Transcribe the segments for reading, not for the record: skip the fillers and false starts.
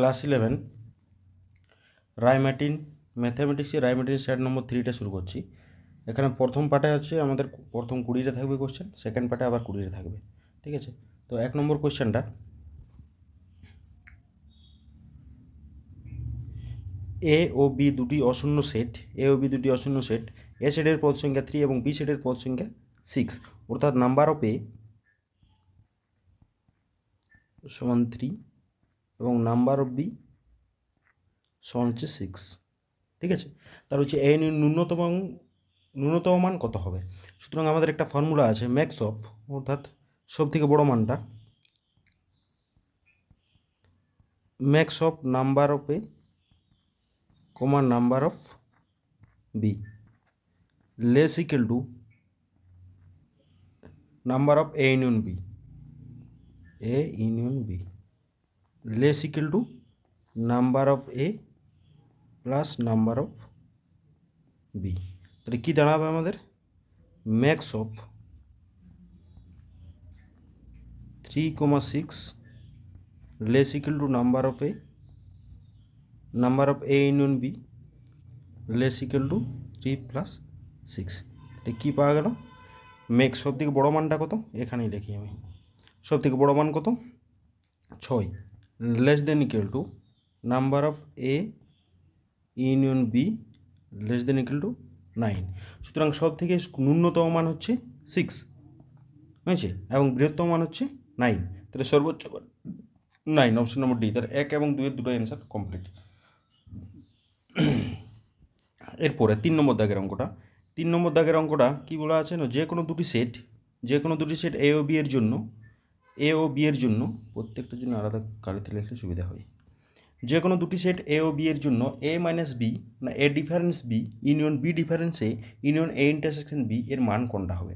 Class 11 Ray Martin ম্যাথামেটিক্সে Ray Martin set number 3টা শুরু করছি। এখানে প্রথম পার্টে হচ্ছে আমাদের প্রথম 20টা থাকবে কোশ্চেন, সেকেন্ড পার্টে আবার 20টা থাকবে, ঠিক আছে। তো 1 নম্বর কোশ্চেনটা, এ ও বি দুটি অশূন্য সেট, এ সেটের পদ সংখ্যা 3 এবং বি সেটের পদ সংখ্যা 6, অর্থাৎ নাম্বার অফ এ সমান 3 এবং নাম্বার অফ বি সমান হচ্ছে 6, ঠিক আছে। তার হচ্ছে এ ন্যূনতম মান কত হবে। সুতরাং আমাদের একটা ফর্মুলা আছে, ম্যাক্স অফ, অর্থাৎ সব থেকে বড় মানটা, max of number of A comma number of B less equal to number of A union B less equal to number of A plus number of B. তাহলে কী দাঁড়াবে আমাদের, max of 3, 6 less equal to number of A union B less equal to 3 + 6। এটা কী পাওয়া গেল, max সব থেকে বড়ো মানটা কত, এখানেই লিখি আমি, সব থেকে বড়ো মান কত 6, less than equal to number of A union B less than equal to 9। সুতরাং সব থেকে ন্যূনতম মান হচ্ছে 6 হয়েছে এবং বৃহত্তম মান হচ্ছে 9, তাহলে সর্বোচ্চ 9, অপশন নম্বর ডি। তার 1 এবং 2 এর দুটো অ্যান্সার কমপ্লিট। এরপরে 3 নম্বর দাগের অঙ্কটা কী বলা আছে না, যে কোনো দুটি সেট এ ও বি এর জন্য প্রত্যেকটার জন্য আলাদা কালিতে লিখলে সুবিধা হয়। যে কোনো দুটি সেট এ ও বি এর জন্য এ মাইনাস বি না A difference B union B difference A union A intersection B এর মান কোনটা হবে।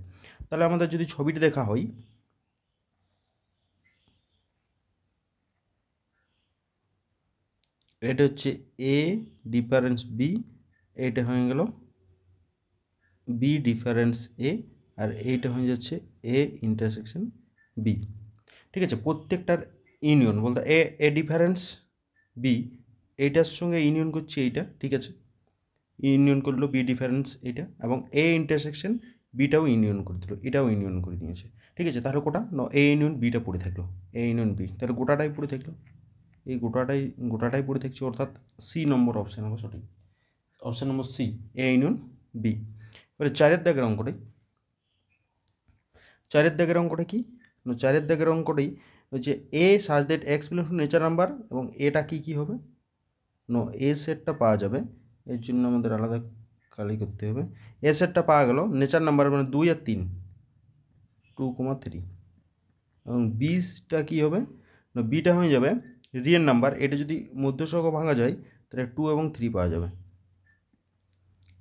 তাহলে আমাদের যদি ছবিটি দেখা হয়, এটা হচ্ছে এ ডিফারেন্স বি, এইটা হয়ে গেল বি ডিফারেন্স এ, আর এইটা হয়ে যাচ্ছে এ ইন্টারসেকশন বি, ঠিক আছে। প্রত্যেকটার ইউনিয়ন বলতে এ ডিফারেন্স বি এইটার সঙ্গে ইউনিয়ন করছে এইটা, ঠিক আছে, ইউনিয়ন করলো বি ডিফারেন্স এইটা, এবং এ ইন্টারসেকশন বিটাও ইউনিয়ন করে দিল, এটাও ইউনিয়ন করে দিয়েছে, ঠিক আছে। তাহলে কোটা এ ইউনিয়ন বিটা পড়ে থাকলো, এ ইউনিয়ন বি, তাহলে গোটাটাই পড়ে থাকলো, এই গোটাটাই পড়ে থাকছে, অর্থাৎ সি নম্বর অপশান হবে সঠিক, option number C, A union B. এবারে 4 দাগের অঙ্কটা কি, 4 দাগের অঙ্কটাই হচ্ছে a such that x belongs to nature number, এবং এটা কি হবে, এ সেটটা পাওয়া যাবে, এর জন্য আমাদের আলাদা কালি করতে হবে। এ সেটটা পাওয়া গেল নেচার নাম্বার মানে 2 আর 3, 2, 3, এবং বিটা কী হবে, বিটা হয়ে যাবে রিয়েল নাম্বার, এটা যদি মধ্যসহগ ভাঙা যায় তাহলে 2 এবং 3 পাওয়া যাবে,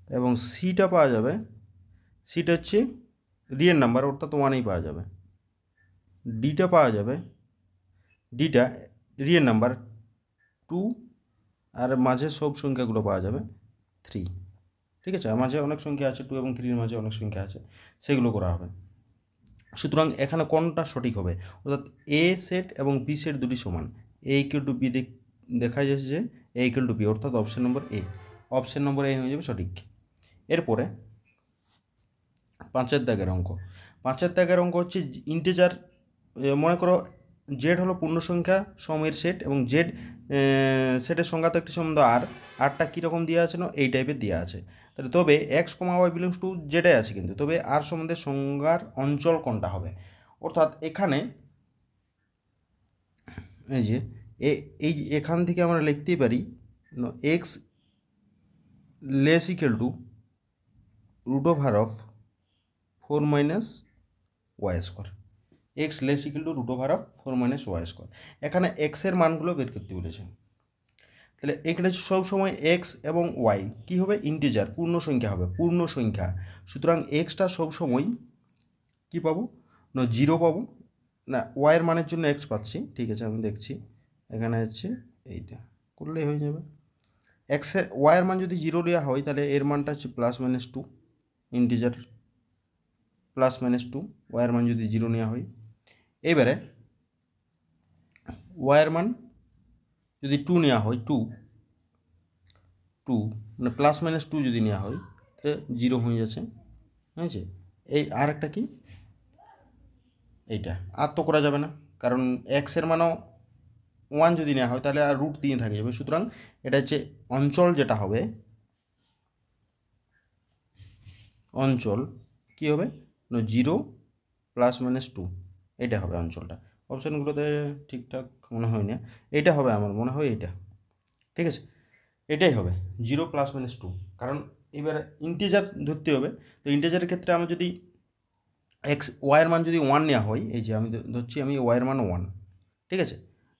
এবং সিটা পাওয়া যাবে, সিটা হচ্ছে রিয়েল নাম্বার অর্থাৎ 1ই পাওয়া যাবে, ডিটা পাওয়া যাবে, ডিটা রিয়েল নাম্বার 2, আর মাঝে সব সংখ্যাগুলো পাওয়া যাবে 3, ঠিক আছে। আর মাঝে অনেক সংখ্যা আছে, 2 এবং 3-এর মাঝে অনেক সংখ্যা আছে, সেগুলো করা হবে। সুতরাং এখানে কোনটা সঠিক হবে, অর্থাৎ এ সেট এবং বি সেট দুটি সমান, এ ইকুয়াল টু বি দেখা যাচ্ছে যে এ ইকুয়াল টু বি, অর্থাৎ অপশন নম্বর এ হয়ে যাবে সঠিক। এরপরে 5 দাগের অঙ্ক হচ্ছে ইন্টিজার, মনে করো জেড হলো পূর্ণ সংখ্যা সময়ের সেট, এবং জেড সেটের সংখ্যাত একটি সম্বন্ধ আরটা কীরকম দেওয়া আছে না, এই টাইপের দেওয়া আছে। তাহলে তবে x comma y belongs to জেডে আছে কিন্তু, তবে আর সম্বন্ধে সংজ্ঞার অঞ্চল কোনটা হবে, অর্থাৎ এখানে এই যে এখান থেকে আমরা লিখতেই পারি X less equal to √4 minus Y square, X less equal to √4 minus Y square. এখানে এক্সের মানগুলো বের করতে বলেছে। তাহলে এখানে সবসময় এক্স এবং ওয়াই কী হবে, ইন্টিজার পূর্ণ সংখ্যা, সুতরাং এক্সটা সবসময় কী পাবো না 0 পাবো, না ওয়াইয়ের মানের জন্য এক্স পাচ্ছি, ঠিক আছে, আমি দেখছি এখানে হচ্ছে এইটা করলেই হয়ে যাবে। এক্সের ওয়াইয়ের মান যদি 0 দেওয়া হয় তাহলে এর মানটা হচ্ছে +-2, ইন্টিজার +-2, ওয়াইয়ের মান যদি 0 নেওয়া হয়। এবারে ওয়াইয়ের মান যদি 2 নেওয়া হয় 2 মানে প্লাস মাইনাস 2 যদি নেওয়া হয় তাহলে 0 হয়ে যাচ্ছে, ঠিক আছে। এই আর একটা কি, এইটা আর তো করা যাবে না, কারণ এক্সের মানও 1 যদি নেওয়া হয় তাহলে আর রুট দিয়ে থাকে যাবে। সুতরাং এটা হচ্ছে অঞ্চল, যেটা হবে অঞ্চল কি হবে, 0 প্লাস মাইনাস 2, এটা হবে অঞ্চলটা। অপশানগুলোতে ঠিকঠাক মনে হয় না, এইটা হবে আমার মনে হয় এইটা, ঠিক আছে, এটাই হবে 0 প্লাস মাইনাস 2। কারণ এবার ইন্টিজার ধরতে হবে, তো ইন্টিজারের ক্ষেত্রে আমার যদি ওয়াইয়ের মান যদি 1 নেওয়া হয়, এই যে আমি ধরছি আমি ওয়াইয়ের মান 1, ঠিক আছে,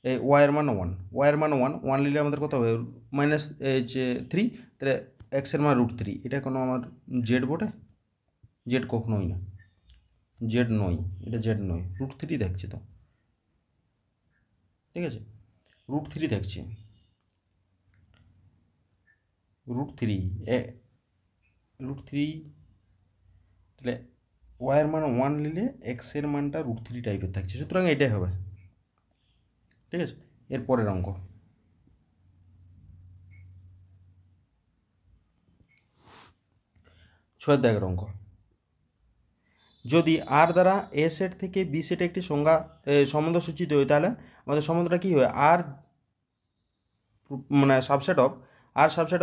এই ওয়াইয়ের মান 1 নিলে আমাদের কত হবে, মাইনাস যে 3, তাহলে এক্সের মান √3, এটা কোনো আমার জেড বটে, জেড কখনোই না, জেড নয়, এটা জেড নয়, √3 দেখছি তো, ঠিক আছে, √3 দেখছি, √3 তাহলে ওয়াইয়ের মান 1 নিলে এক্সের মানটা √3 টাইপের থাকছে, সুতরাং এটাই হবে, ঠিক আছে। এর পরের অঙ্ক, 6 দাগের অঙ্ক, যদি আর দ্বারা এ সেট থেকে বি সেটে একটি সম্বন্ধ সূচিত হয়, তাহলে আমাদের সম্বন্ধটা কী হয়, আর মানে subset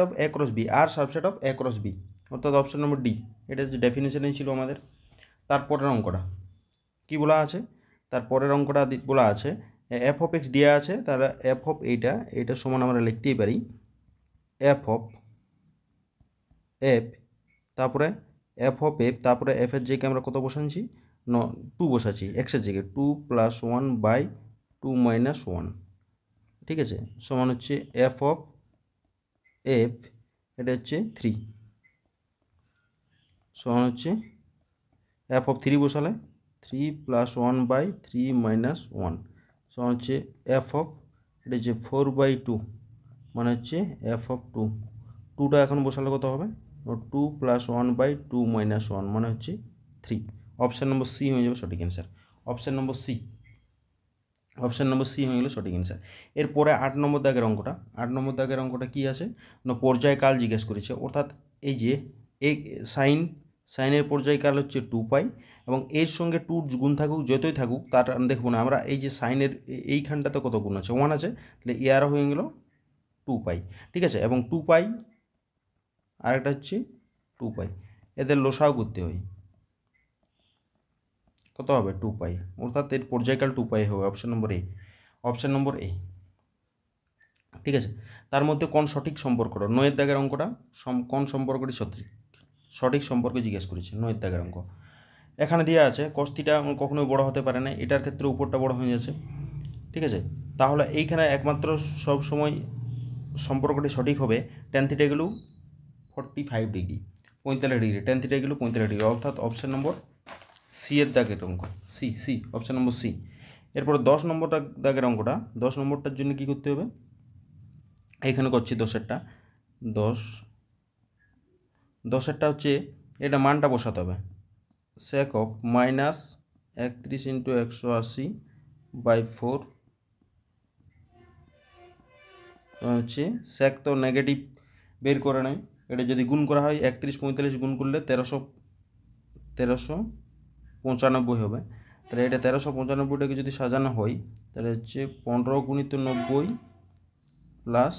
of A cross B, আর subset of A cross B, অর্থাৎ অপশন নম্বর ডি, এটা যে ডেফিনেশনেই ছিল আমাদের। তারপরের অঙ্কটা কি বলা আছে, তারপরের অঙ্কটা বলা আছে এফ অফ এক্স দেওয়া আছে, তাহলে এফ অফ এইটা সমান আমরা লিখতেই পারি এফ অফ এফ, তারপরে এফ অফ এফ, তারপরে এফের জায়গায় আমরা কত বসাচ্ছি, 2 বসাচ্ছি, এক্সের জায়গায় 2 + 1/2 - 1, ঠিক আছে, সমান হচ্ছে এফ অফ এফ, এটা হচ্ছে 3, সমান হচ্ছে এফ অফ 3 বসালে 3 + 1/3 - 1, সমান হচ্ছে এফ অফ, এটা হচ্ছে 4/2, মানে হচ্ছে এফ অফ 2, 2টা এখন বসালে কত হবে, 2 + 1/2 - 1, মানে হচ্ছে 3। অপশান নম্বর সি হয়ে যাবে সঠিক অ্যান্সার, অপশান নম্বর সি হয়ে গেল সঠিক অ্যান্সার। এরপরে 8 নম্বর দাগের অঙ্কটা কী আছে না, পর্যায়কাল জিজ্ঞেস করেছে, অর্থাৎ এই যে এই সাইনের পর্যায়কাল হচ্ছে 2π, এবং এর সঙ্গে 2 গুণ থাকুক যতই থাকুক তার দেখবো না আমরা, এই যে সাইনের এইখানটাতে কত গুণ আছে, 1 আছে, তাহলে এর হয়ে গেল 2π, ঠিক আছে, এবং 2π আর একটা হচ্ছে 2π, এদের লসাও করতে হয়, কত হবে 2π, অর্থাৎ এর পর্যায়কাল 2π হবে, অপশান নম্বর এ, ঠিক আছে। তার মধ্যে কোন সঠিক সম্পর্কটা, 9 দাগের অঙ্কটা কোন সম্পর্কটি সঠিক সম্পর্ক জিজ্ঞেস করেছে, 9 দাগের অঙ্ক এখানে দেওয়া আছে কস্তিটা কখনোই বড় হতে পারে না, এটার ক্ষেত্রে উপরটা বড় হয়ে যাচ্ছে, ঠিক আছে, তাহলে এইখানে একমাত্র সব সময় সম্পর্কটি সঠিক হবে tan θ গেল 45 ডিগ্রি, 45 ডিগ্রি, tan θ গেল 45 ডিগ্রি, অর্থাৎ অপশান নম্বর সি এর দাগের অঙ্ক, সি অপশান নম্বর সি। এরপর 10 নম্বর দাগের অঙ্কটা, 10 নম্বরটার জন্য কী করতে হবে, এইখানে করছি 10এরটা হচ্ছে এটা মানটা বসাতে হবে, sec অফ -31 × 180/4, হচ্ছে sec তো নেগেটিভ বের করে নেয়, এটা যদি গুণ করা হয় 31 45 গুণ করলে 1395 হবে, তাহলে এটা 1395টাকে যদি সাজানো হয় তাহলে হচ্ছে 15 × 90 +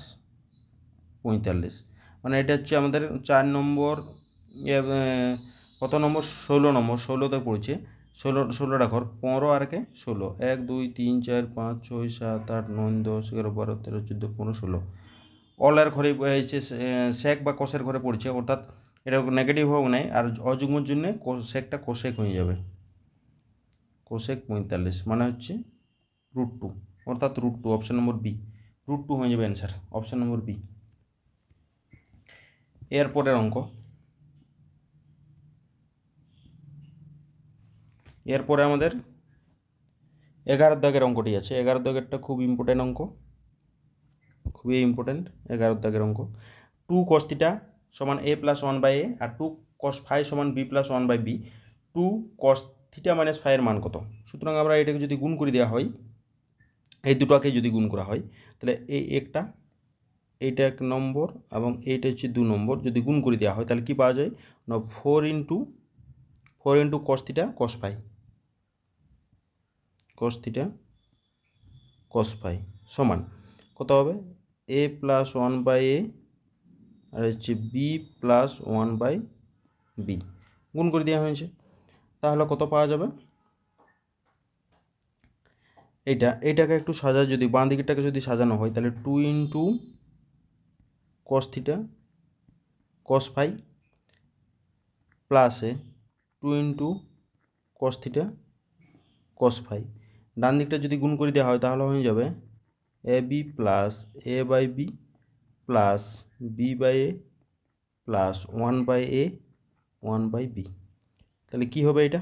45, মানে এটা হচ্ছে আমাদের 4 নম্বর, কত নম্বর, 16তে পড়ছে, 16টা ঘর, 15 আর 16, 1 2 3 4 5 6 7 8 9 10 11 12 13 14 15 16, অলের ঘরে এসে সেক বা কোষের ঘরে পড়ছে, অর্থাৎ এটা নেগেটিভ হোক নাই, আর অযুগ্মর জন্য সেকটা কোষেক হয়ে যাবে, কোষেক 45, মানে হচ্ছে √2, অর্থাৎ √2, অপশান নম্বর বি, √2 হয়ে যাবে অ্যান্সার, অপশান নম্বর বি। এরপরের অঙ্ক, এরপরে আমাদের 11 দাগের অঙ্কটি আছে, 11 দাগেরটা খুব ইম্পর্টেন্ট অঙ্ক, খুবই ইম্পর্টেন্ট 11 দাগের অঙ্ক, 2 cos θ সমান a + 1/a, আর 2 cos φ সমান b + 1/b, 2 cos θ - φ এর মান কত, সুতরাং আমরা এটাকে যদি গুণ করে দেওয়া হয় এই দুটোকে যদি গুণ করা হয় তাহলে এইটা 1 নম্বর এবং এইটা হচ্ছে 2 নম্বর যদি গুণ করে দেওয়া হয় তাহলে কি পাওয়া যায় না 4 into cos theta cos phi সমান কত হবে a প্লাস 1/a আর হচ্ছে b প্লাস 1/b গুণ করে দেওয়া হয়েছে। তাহলে কত পাওয়া যাবে এইটাকে একটু যদি বাঁ দিকেরটাকে যদি সাজানো হয় তাহলে 2 into cos theta cos phi প্লাসে 2 into cos theta cos phi. ডান দিকটা যদি গুণ করে দেওয়া হয় তাহলে হয়ে যাবে ab plus a/b plus b/a plus 1/a 1/b। তাহলে কি হবে এটা?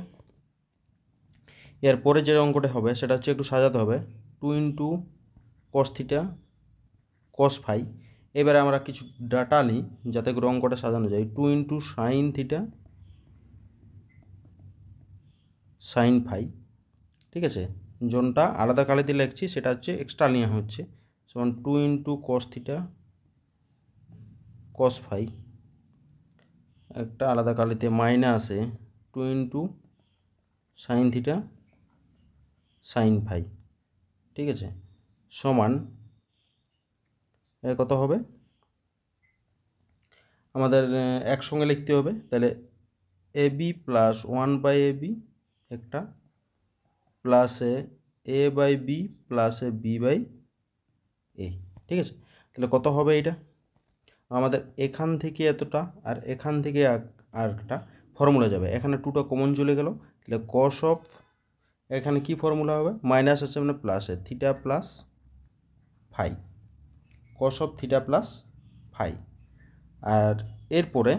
এরপরে যে অঙ্কটা হবে সেটা হচ্ছে একটু সাজাতে হবে 2 into cos theta cos phi. এবারে আমরা কিছু ডাটা নিই যাতে করে অঙ্কটা সাজানো যায় 2 into sine theta sine phi. ঠিক আছে, জোনটা আলাদা কালিতে লিখছি সেটা হচ্ছে এক্সট্রা নেওয়া হচ্ছে সমান 2 into cos theta cos phi একটা আলাদা কালিতে মাইনাসে 2 into sine theta sine phi. ঠিক আছে, সমান এর কত হবে আমাদের একসঙ্গে লিখতে হবে তাহলে ab প্লাস 1/ab একটা প্লাসে a/b প্লাসে b/a। ঠিক আছে, তাহলে কত হবে এটা আমাদের এখান থেকে এতটা আর এখান থেকে আরেকটা ফর্মুলা যাবে, এখানে 2টা কমন চলে গেল তাহলে cos অফ এখানে কি ফর্মুলা হবে মাইনাস আছে মানে প্লাসে theta plus phi cos of theta plus phi. আর এরপরে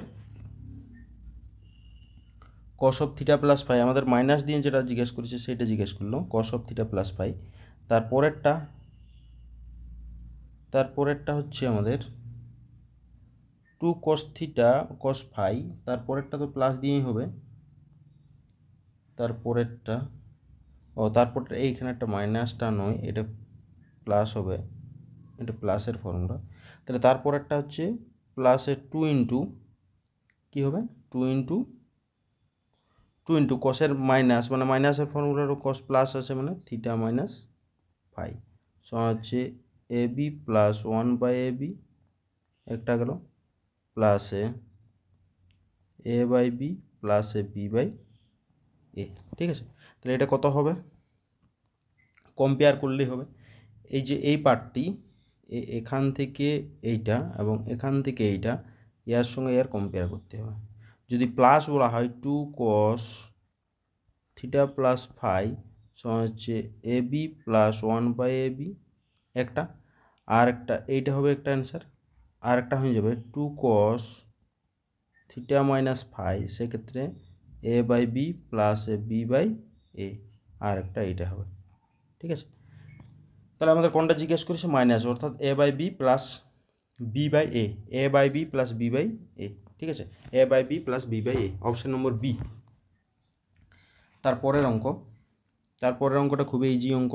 cos of theta plus phi আমাদের মাইনাস দিয়ে যেটা জিজ্ঞেস করেছে সেটা জিজ্ঞেস করলো cos of theta plus phi. তারপরেরটা হচ্ছে আমাদের 2 cos থিটা cos ফাই, তারপরেরটা তো প্লাস দিয়েই হবে, তারপরেরটা তারপরটা এইখানে একটা মাইনাসটা নয় এটা প্লাস হবে, এটা প্লাসের ফর্মুলা। তাহলে তারপরেরটা হচ্ছে প্লাসের 2 ইন্টু কী হবে 2 ইন্টু কসের মাইনাস মানে মাইনাসের ফর্মুলারও কস প্লাস আছে মানে থিটা মাইনাস ফাই সমান হচ্ছে ab প্লাস 1/ab একটা গেল প্লাসে a/b প্লাসে b/a। ঠিক আছে, তাহলে এটা কত হবে কম্পেয়ার করলেই হবে এই যে এই পার্টটি এখান থেকে এইটা এবং এখান থেকে এইটা এর সঙ্গে এর কম্পেয়ার করতে হবে। যদি প্লাস বলা হয় 2 cos থিটা প্লাস ফাই সমান হচ্ছে ab প্লাস 1/ab একটা, আর একটা এইটা হবে একটা অ্যান্সার, আর একটা হয়ে যাবে 2 cos থিটা মাইনাস ফাই সেক্ষেত্রে a/b প্লাস b/a আর একটা এইটা হবে। ঠিক আছে, তাহলে আমাদের কোনটা জিজ্ঞেস করেছে মাইনাস অর্থাৎ a/b plus b/a a/b plus b/a। ঠিক আছে, a/b plus b/a option number B. তারপরের অঙ্কটা খুবই ইজি অঙ্ক,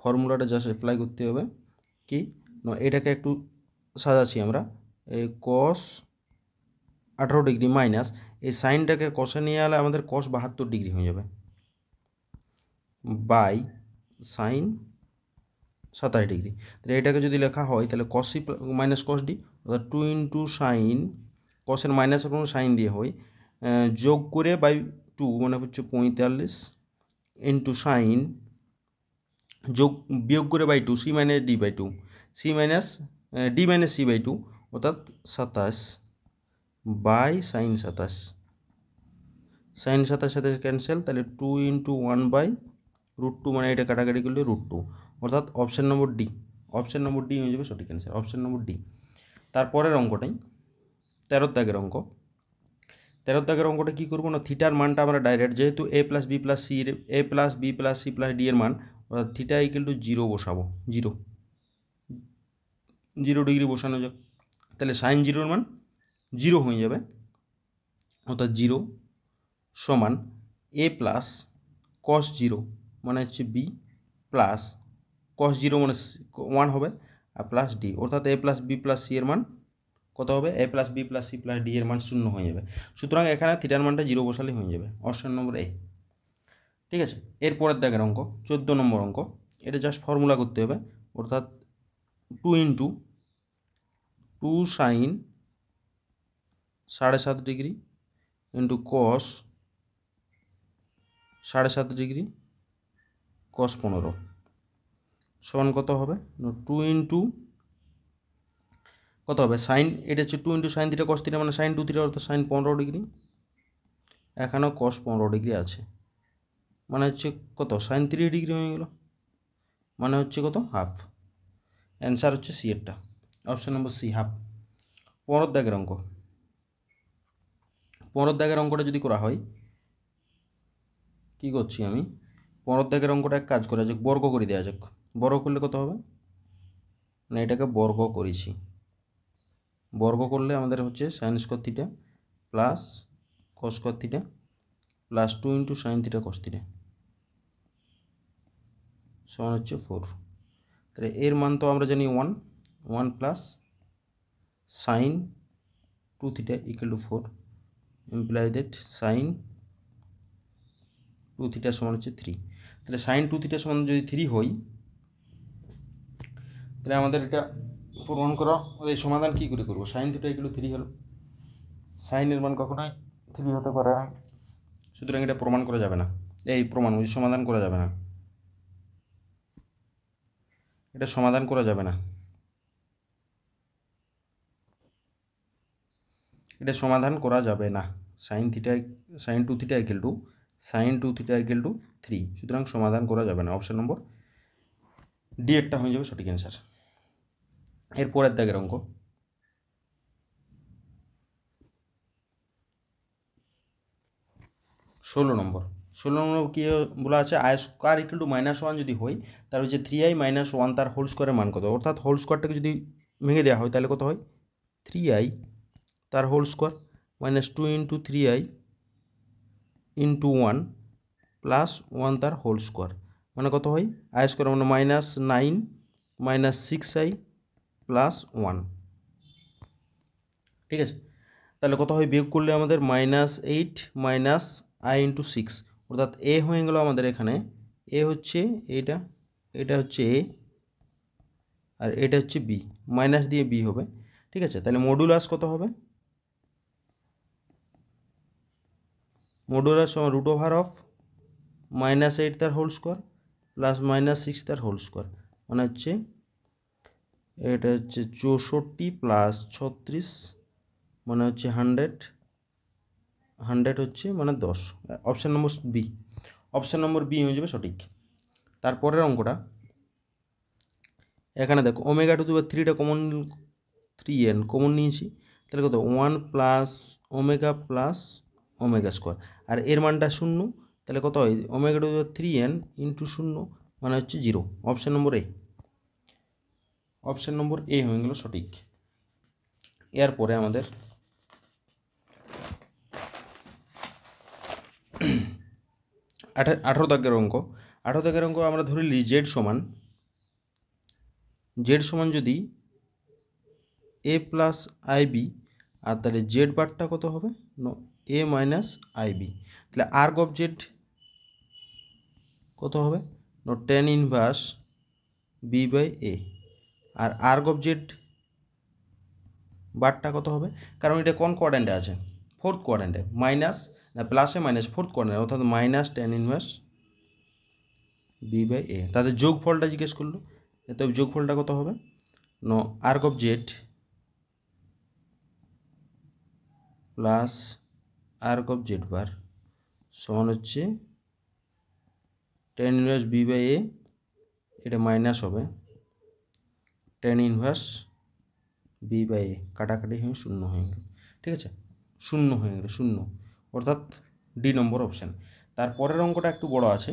ফর্মুলাটা জাস্ট অ্যাপ্লাই করতে হবে। কি না এটাকে একটু সাজাচ্ছি আমরা cos 18 ডিগ্রি মাইনাস এই সাইনটাকে কষে নিয়ে এলে আমাদের cos 72 ডিগ্রি হয়ে যাবে বাই সাইন 27 ডিগ্রি। তাহলে এটাকে যদি লেখা হয় তাহলে cos c minus cos d অর্থাৎ 2 ইন্টু সাইন কসের মাইনাসের কোনো সাইন দিয়ে হয় যোগ করে বাই 2 মানে হচ্ছে 45 ইন্টু সাইন যোগ বিয়োগ করে by 2 c minus d by 2 c minus d minus c by 2 অর্থাৎ 27 বাই সাইন 27 সাইন 27 সাথে ক্যান্সেল তাহলে 2 ইন্টু 1/√2 মানে এটা কাটাকাটি করলে √2 অর্থাৎ অপশন নম্বর ডি হয়ে যাবে সঠিক অ্যান্সার অপশন নম্বর ডি। তারপরের অঙ্কটাই 13 দাগের অঙ্কটা কী করবো না থিটার মানটা আমরা ডাইরেক্ট যেহেতু a plus B plus C a plus B plus C plus D এর মান অর্থাৎ থিটা ইকুয়াল টু 0 বসাবো 0 ডিগ্রি বসানো যাক তাহলে সাইন 0 মান 0 হয়ে যাবে অর্থাৎ 0 সমান a প্লাস cos 0 মানে হচ্ছে b প্লাস cos 0 মানে 1 হবে আর প্লাস ডি, অর্থাৎ a plus B plus c এর মান কত হবে, a plus B plus C plus D এর মান 0 হয়ে যাবে। সুতরাং এখানে থিটার মানটা 0 বসালেই হয়ে যাবে, অপশন নম্বর এ। ঠিক আছে, এরপরের দাগের অঙ্ক 14 নম্বর অঙ্ক। এটা জাস্ট ফর্মুলা করতে হবে, অর্থাৎ 2 into 2 sine 7.5 degree into cos 7.5 degree cos 15 সমান কত হবে, 2 ইন্টু কত হবে সাইন, এটা হচ্ছে 2 into sine theta cos theta মানে সাইন 2 থিটা, অর্থাৎ সাইন 15 ডিগ্রি, এখানেও কস 15 ডিগ্রি আছে, মানে হচ্ছে কত সাইন 3 ডিগ্রি হয়ে গেল, মানে হচ্ছে কত হাফ। অ্যান্সার হচ্ছে সি এরটা, অপশন নম্বর সি হাফ। 15 দাগের অঙ্ক, 15 দাগের অঙ্কটা যদি করা হয়, কী করছি আমি, 15 দাগের অঙ্কটা এক কাজ করা যাক, বর্গ করে দেওয়া যাক। বর্গ করলে কত হবে, না এটাকে বর্গ করেছি, বর্গ করলে আমাদের হচ্ছে sine square theta plus cos square theta plus 2 into sine theta cos theta সমান হচ্ছে 4। তাহলে এর মান তো আমরা জানি 1 plus sine 2 theta equal to 4, imply that sine 2 theta সমান হচ্ছে 3। তাহলে সাইন 2 থিটা সমান যদি 3 হয়, তাহলে আমাদের এটা প্রমাণ করা, এই সমাধান কী করে করবো, সাইন থিটা ইকুয়াল টু 3 হলো, সাইনের মান কখনোই 3 হতে পারে না, সুতরাং এটা প্রমাণ করা যাবে না, এই প্রমাণ ওই সমাধান করা যাবে না, এটা সমাধান করা যাবে না, এটা সমাধান করা যাবে না। Sine 2 theta equal to sine 2 theta equal to 3, সুতরাং সমাধান করা যাবে না, অপশন নম্বর ডি এরটা হয়ে যাবে সঠিক অ্যান্সার। এরপরের দাগের অঙ্ক 16 নম্বর। 16 নম্বর কী বলা আছে, আই স্কোয়ার ইকুয়াল টু -1 যদি হয়, তার হচ্ছে 3i - 1 তার হোল স্কোয়ারের মান কত, অর্থাৎ হোল স্কোয়ারটাকে যদি ভেঙে দেওয়া হয় তাহলে কত হয়, 3i তার whole square -2 into 3i into 1 plus 1 তার হোল স্কোয়ার, মানে কত হয়, আই স্কোয়ার মানে -9 -6i প্লাস 1। ঠিক আছে, তাহলে কত হয়, বিয়োগ করলে আমাদের -8 মাইনাস i ইন্টু 6, অর্থাৎ এ হয়ে গেল আমাদের এখানে, এ হচ্ছে এটা, এটা হচ্ছে এ আর এটা হচ্ছে বি, মাইনাস দিয়ে বি হবে। ঠিক আছে, তাহলে মডুলাস কত হবে, মডুলাস সমান √অফ -8 তার হোল স্কোয়ার প্লাস -6 তার হোল স্কোয়ার, মানে হচ্ছে এটা হচ্ছে 64 প্লাস 36 মানে হচ্ছে 100 হচ্ছে মানে 10, option number B, option number B হয়ে যাবে সঠিক। তারপরের অঙ্কটা এখানে দেখো ওমেগা টু দি পাওয়ার 3টা কমন, 3n কমন নিয়েছি, তাহলে কত 1 plus omega plus omega square, আর এর মানটা 0, তাহলে কত হয়, omega to the power 3n into 0 মানে হচ্ছে 0, অপশান নম্বর এ, অপশান নম্বর এ হয়ে গেল সঠিক। এরপরে আমাদের 18 দাগের অঙ্ক। 18 দাগের অঙ্ক আমরা ধরে নিই জেড সমান যদি এ প্লাস আইবি, আর তাহলে জেড বারটা কত হবে, এ মাইনাস আইবি, তাহলে আর্গ অফ জেড কত হবে, tan inverse B by A, আর আর্গ অফ জেড বারটা কত হবে, কারণ এটা কোন কোয়াড্র্যান্টে আছে, 4th কোয়াড্র্যান্টে, মাইনাস না প্লাসে মাইনাস 4th কোয়াড্র্যান্টে, অর্থাৎ tan inverse B by a, তাদের যোগফলটা জিজ্ঞেস করলো, এত যোগফলটা কত হবে, arg of z plus arg of z bar সমান হচ্ছে tan inverse B by a, এটা মাইনাস হবে tan inverse B by a, কাটাকাটি হয়ে 0 হয়ে গেল। ঠিক আছে, 0 হয়ে গেল, 0, অর্থাৎ ডি নম্বর অপশান। তারপরের অঙ্কটা একটু বড় আছে,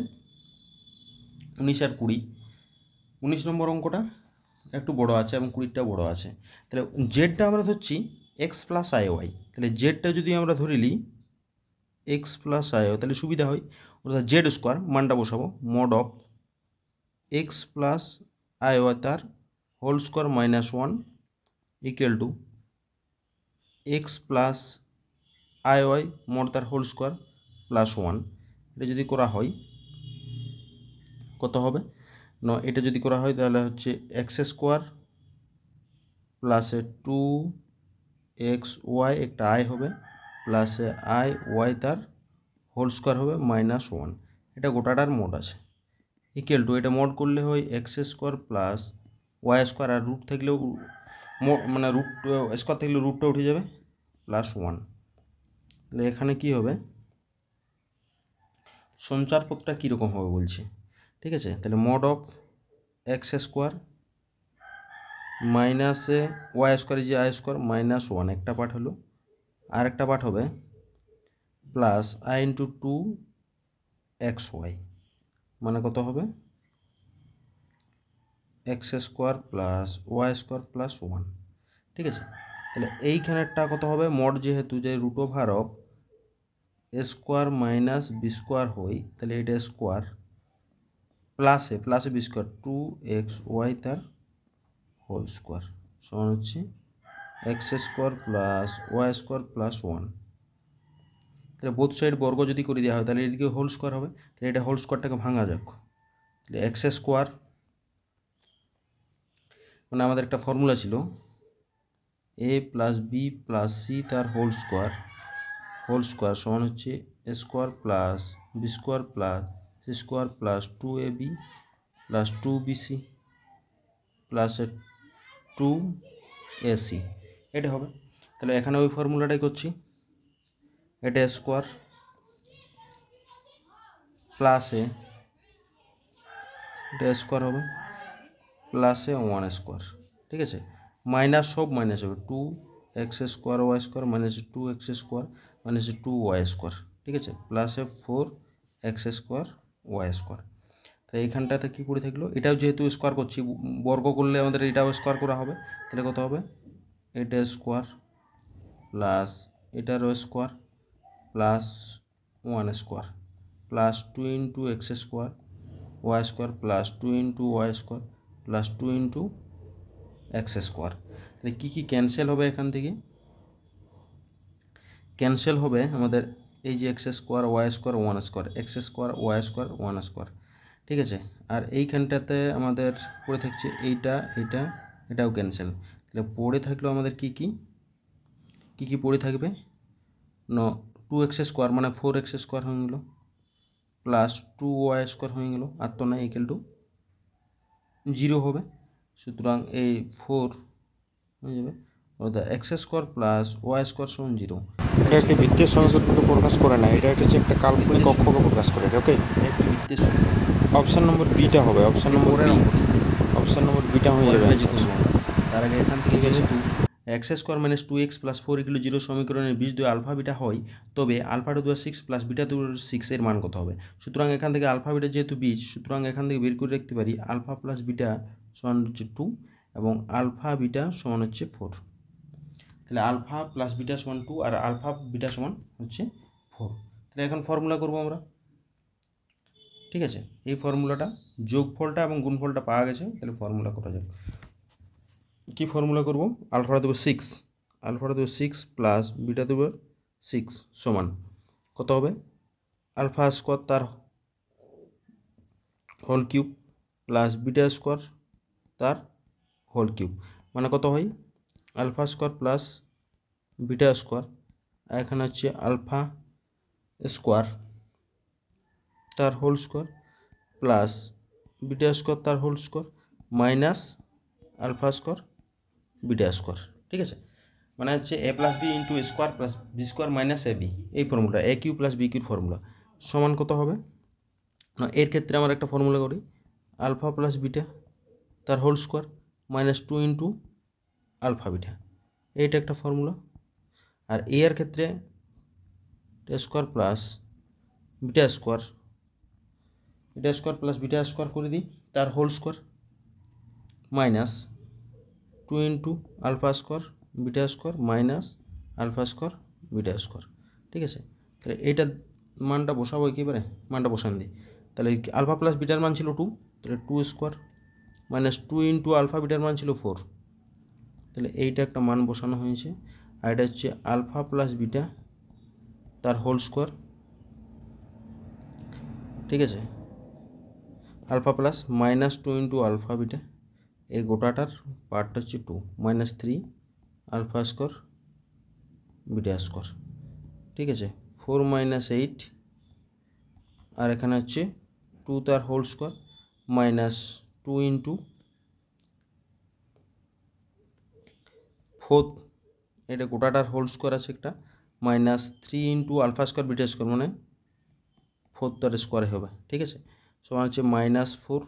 19 আর 20, 19 নম্বর অঙ্কটা একটু বড় আছে এবং 20টা বড় আছে। তাহলে জেডটা আমরা ধরছি এক্স প্লাস আইওয়াই, তাহলে জেডটা যদি আমরা ধরে নিই এক্স প্লাস আইওয়াই তাহলে সুবিধা হয়, অর্থাৎ জেড স্কোয়ার মানটা বসাবো, mod of x plus i y তার whole square minus 1 equal to x plus i y মোট তার হোল স্কোয়ার প্লাস 1। এটা যদি করা হয় কত হবে না, এটা যদি করা হয় তাহলে হচ্ছে এক্স স্কোয়ার প্লাসে 2xy একটা আই হবে প্লাসে আই ওয়াই তার হোল স্কোয়ার হবে মাইনাস 1। এটা গোটাটার মোড আছে ইকুয়াল টু, এটা মোড করলে হয় x square plus Y square, আর রুট থাকলেও মানে রুট স্কোয়ার থাকলে রুটটা উঠে যাবে প্লাস 1। তাহলে এখানে কি হবে, সঞ্চার পথটা কীরকম হবে বলছে, ঠিক আছে। তাহলে মোড অফ এক্স স্কোয়ার মাইনাসে ওয়াই স্কোয়ার যে আই স্কোয়ার মাইনাস 1 একটা পার্ট হলো, আর একটা পার্ট হবে প্লাস আই ইন্টু 2xy মানে কত হবে X square plus Y square plus 1, ঠিক আছে। তাহলে এইখানেরটা কত হবে, মোড যেহেতু যে root over of A square minus B square হয়, তাহলে এটা স্কোয়ার প্লাসে বি স্কোয়ার 2xy তার হোল স্কোয়ার সমান হচ্ছে X square plus Y square plus 1। তাহলে বোথ সাইড বর্গ যদি করে দেওয়া হয় তাহলে এদিকে হোল স্কোয়ার হবে, তাহলে এটা হোল স্কোয়ারটাকে ভাঙা যাক। তাহলে এক্স স্কোয়ার মানে আমাদের একটা ফর্মুলা ছিল a plus B plus c তার হোল স্কোয়ার সমান হচ্ছে a square plus b square plus c square plus 2ab plus 2bc plus 2ac, এটা হবে। তাহলে এখানে ওই ফর্মুলাটাই করছি, এটা স্কোয়ার প্লাসে এটা স্কোয়ার হবে প্লাসে 1 স্কোয়ার, ঠিক আছে। মাইনাস সব মাইনাস হবে 2x square Y square minus 2x square minus 2y square, ঠিক আছে, প্লাসে 4x স্কোয়ার ওয়াই স্কোয়ার। তাহলে এইখানটাতে কী করে থাকলো, এটাও যেহেতু স্কোয়ার করছি বর্গ করলে আমাদের এটাও স্কোয়ার করা হবে, তাহলে কত হবে এটা স্কোয়ার প্লাস এটারও square plus 1 square plus 2 into X square Y square plus 2 into Y square plus 2 into X square. তাহলে কী কী ক্যান্সেল হবে, এখান থেকে ক্যান্সেল হবে আমাদের এই যে X square Y square 1 square, X square Y square 1 square, ঠিক আছে। আর এইখানটাতে আমাদের পড়ে থাকছে এটাও ক্যান্সেল। তাহলে পড়ে থাকলো আমাদের কী পড়ে থাকবে, 2x স্কোয়ার মানে 4x স্কোয়ার হয়ে গেলো প্লাস 2y স্কোয়ার হয়ে গেলো, আর তো না ইকুয়াল টু 0 হবে। সুতরাং এই 4 হয়ে যাবে অর্থাৎ X square plus Y square সমান 0। এটা একটি বৃত্তের সংখ্যাকে প্রকাশ করে না, এটা হচ্ছে একটা কাল্পনিক অক্ষকে প্রকাশ করে। ওকে, একটি বৃত্তের সংখ্যা। অপশন নম্বর বিটা হবে, অপশন নম্বর বিটা হয়ে যাবে। তার আগে এখান থেকে যেহেতু x square minus 2x plus 4 = 0 সমীকরণের বীজ দ্বয় আলফা বিটা হয়, তবে আলফা টু দেওয়ার 6 প্লাস বিটা টু 6 এর মান কত হবে। সুতরাং এখান থেকে আলফা বিটা যেহেতু বীজ, সুতরাং এখান থেকে বের করে রাখতে পারি আলফা প্লাস বিটা সমান হচ্ছে 2 এবং আলফা বিটা সমান হচ্ছে 4। তাহলে আলফা প্লাস বিটা সমান 2 আর আলফা বিটা সমান হচ্ছে 4। তাহলে এখন ফর্মুলা করব আমরা, ঠিক আছে। এই ফর্মুলাটা যোগফলটা এবং গুণফলটা পাওয়া গেছে, তাহলে ফর্মুলা করা যাক। কী ফর্মুলা করব, আলফাটা দেবো 6 প্লাস বিটা দেবো 6 সমান কত হবে আলফা স্কোয়ার তার whole cube plus beta square তার হোল কিউব মানে কত হয় alpha square plus beta square, আর এখানে হচ্ছে আলফা স্কোয়ার তার whole square plus beta square তার whole square minus alpha square beta square, ঠিক আছে। মানে হচ্ছে a plus b into square plus b square minus a b, এই formula a cube plus b কিউর ফর্মুলা সমান কত হবে না, এর ক্ষেত্রে আমরা একটা ফর্মুলা করি আলফা প্লাস বিটা তার whole square minus 2 into alpha beta, এইটা একটা ফর্মুলা। আর এ এর ক্ষেত্রে square plus beta square plus beta square করে দিই তার whole square minus 2 into alpha square beta square minus alpha square beta square, ঠিক আছে। তাহলে এইটা মানটা বসাবো, একেবারে মানটা বসান দিই। তাহলে আলফা প্লাস বিটার মান ছিল 2, তাহলে 2 স্কোয়ার মাইনাস 2 ইন্টু আলফা বিটার মান ছিল 4, তাহলে এইটা একটা মান বসানো হয়েছে। আর এটা হচ্ছে আলফা প্লাস বিটা তার হোল স্কোয়ার, ঠিক আছে, alpha plus minus 2 into alpha beta, এই গোটাটার পার্টটা হচ্ছে 2 minus 3 alpha square beta square, ঠিক আছে, 4 মাইনাস 8, আর এখানে হচ্ছে 2 তার হোল স্কোয়ার মাইনাস 2 ইন্টু 4, এটা গোটাটার হোল স্কোয়ার আছে একটা, minus 3 into alpha square beta square, মানে 4 তার স্কোয়ারে হবে, ঠিক আছে, সমান হচ্ছে মাইনাস 4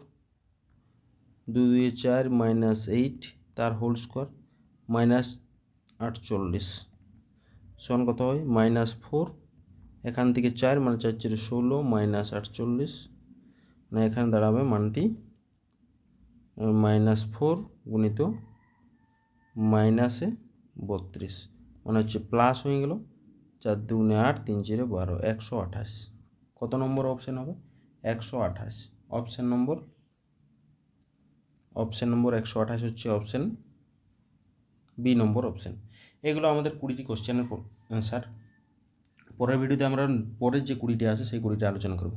2 2 4 মাইনাস 8 তার হোল স্কোয়ার মাইনাস 48, সমান কত হয় মাইনাস 4, এখান থেকে 4 মানে 4 4 16 মাইনাস 48, মানে এখানে দাঁড়াবে মানটি মাইনাস 4 গুণিত মাইনাসে 32, মানে হচ্ছে প্লাস হয়ে গেল 4 2 8 3 4 12 128। কত নম্বর অপশান হবে 128, অপশান নম্বর 128 হচ্ছে অপশান বি নম্বর অপশান। এগুলো আমাদের 20টি কোশ্চেনের অ্যান্সার। পরের ভিডিওতে আমরা পরের যে 20টি আছে সেই 20টি আলোচনা করব।